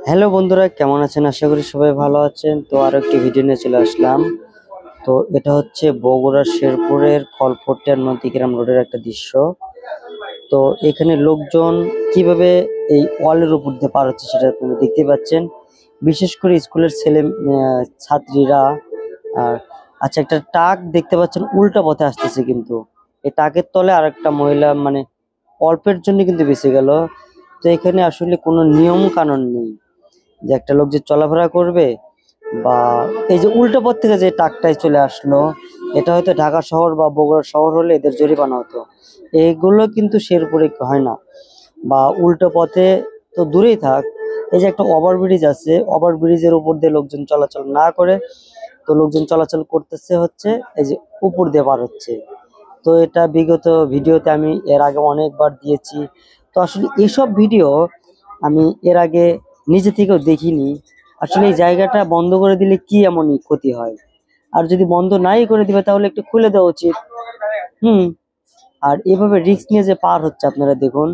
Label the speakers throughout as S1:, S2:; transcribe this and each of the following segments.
S1: Hello বন্ধুরা, কেমন আছেন? আশা করি সবাই ভালো আছেন। তো আরো একটি ভিডিও নিয়ে চলে আসলাম। তো এটা হচ্ছে বগুড়ার শেরপুরের কলপট্টিয়া নদীগ্রাম রোডের একটা দৃশ্য। তো এখানে লোকজন কিভাবে এই ওয়ালের উপর দিয়ে পার হচ্ছে সেটা আপনারা দেখতে পাচ্ছেন। বিশেষ করে স্কুলের ছাত্রীরা। আর আচ্ছা, একটা টাক দেখতে পাচ্ছেন উল্টা পথে আসতেছে, কিন্তু এই টাকের তলে আর একটা মহিলা, মানে অল্পের জন্য কিন্তু বেঁচে গেল। তো এখানে আসলে কোনো নিয়ম কানুন নেই যে একটা লোক যে চলাফেরা করবে, বা এই যে উল্টো পথ থেকে যে ট্রাকটাই চলে আসলো, এটা হয়তো ঢাকা শহর বা বগুড়া শহর হলে এদের জরিমানা হতো। এগুলো কিন্তু শেরপুরে হয় না। বা উল্টো পথে তো দূরেই থাক, এই যে একটা ওভারব্রিজ আছে, ওভারব্রিজের উপর দিয়ে লোকজন চলাচল না করে, তো লোকজন চলাচল করতেছে হচ্ছে এই যে উপর দিয়ে পার হচ্ছে। তো এটা বিগত ভিডিওতে আমি এর আগে অনেকবার দিয়েছি। তো আসলে এসব ভিডিও আমি এর আগে নিজে থেকেও দেখিনি। আসলে এই জায়গাটা বন্ধ করে দিলে কি এমনই ক্ষতি হয়? আর যদি বন্ধ নাই করে দিবে তাহলে একটু খুলে দেওয়া উচিত। হুম। আর এভাবে রিস্ক নিয়ে যে পার হচ্ছে আপনারা দেখুন।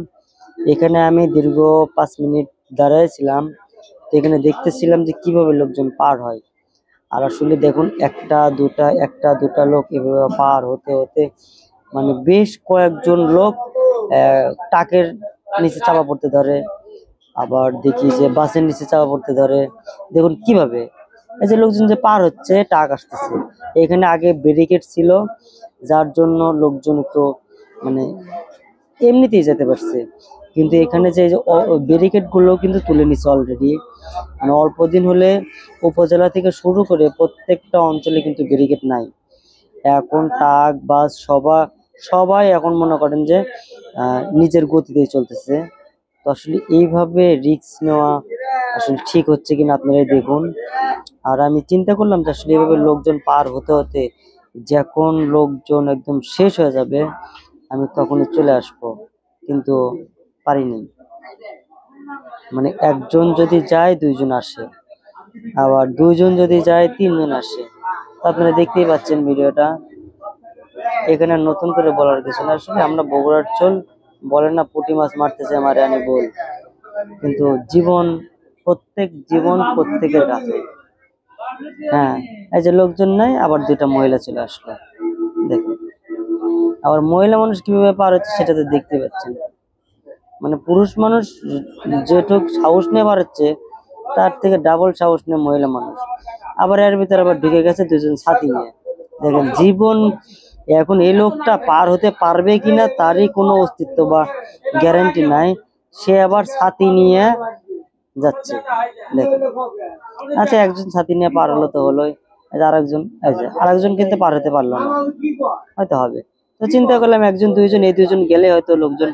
S1: এখানে আমি দীর্ঘ 5 মিনিট দাঁড়াইছিলাম। তো এখানে দেখতেছিলাম যে কিভাবে লোকজন পার হয়। আর আসলে দেখুন, একটা দুটা লোক এভাবে পার হতে হতে, মানে বেশ কয়েকজন লোক টাকের নিচে চাপা পড়তে ধরে। আবার দেখি যে বাসের নিচে চাপা পড়তে ধরে। দেখুন কিভাবে এই যে লোকজন যে পার হচ্ছে, টাক আসতেছে। এখানে আগে ব্যারিকেড ছিল, যার জন্য লোকজন একটু, মানে এমনিতেই যেতে পারছে। কিন্তু এখানে যে ব্যারিকেড গুলো কিন্তু তুলে নিছে অলরেডি। মানে অল্প দিন হলে উপজেলা থেকে শুরু করে প্রত্যেকটা অঞ্চলে কিন্তু ব্যারিকেড নাই। এখন ট্রাক বাস সবাই এখন মনে করেন যে নিজের গতিতেই চলতেছে। তো আসলে এইভাবে রিস্ক নেওয়া আসলে ঠিক হচ্ছে কিনা আপনারাই দেখুন। আর আমি চিন্তা করলাম যে আসলে এইভাবে লোকজন পার হতে হতে যখন লোকজন একদম শেষ হয়ে যাবে, আমি তখনই চলে আসবো, কিন্তু পারিনি। মানে একজন যদি যায় দুইজন আসে, আবার দুইজন যদি যায় তিনজন আসে। তো আপনারা দেখতেই পাচ্ছেন ভিডিওটা। এখানে আর নতুন করে বলার কিছু না। আসলে আমরা বগুড়ার চোল, বলে না পুঁটি মাছ মারতেছে আমার রানী বল। কিন্তু জীবন প্রত্যেকের কাছে। হ্যাঁ, এই যে লোকজন নাই, আবার দুইটা মহিলা চলে আসলো। দেখুন, আবার মহিলা মানুষ কিভাবে পার হচ্ছে সেটা তো দেখতে পাচ্ছেন। মানে পুরুষ মানুষ যেটুক সাহস নিয়ে পার হচ্ছে, তার থেকে ডাবল সাহস নিয়ে মহিলা মানুষ। আবার এর ভিতরে আবার ঢুকে গেছে দুজন ছাতি নিয়ে। দেখেন জীবন, এখন এই লোকটা পার হতে পারবে কিনা তারই কোনো অস্তিত্ব বা গ্যারান্টি নাই। সে আবার ছাতি নিয়ে যাচ্ছে। দেখেন, আচ্ছা একজন ছাতি নিয়ে পার হলো তো হলোই, আরেকজন কিন্তু পার হতে পারলো না, হয়তো হবে। তো চিন্তা করলাম একজন দুইজন, এই দুইজন গেলে হয়তো লোকজন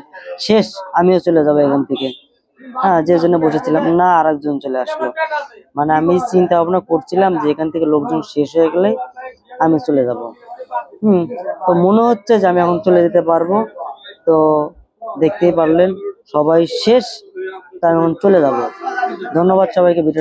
S1: শেষ, আমিও চলে যাবো এখান থেকে। হ্যাঁ, যে জন্য বসেছিলাম না, আরেকজন চলে আসলো। মানে আমি চিন্তা ভাবনা করছিলাম যে এখান থেকে লোকজন শেষ হয়ে গেলে আমি চলে যাব। তো মনে হচ্ছে যে আমি এখন চলে যেতে পারবো। তো দেখতেই পারলেন সবাই শেষ, তাই এখন চলে যাব। ধন্যবাদ সবাইকে ভিডিও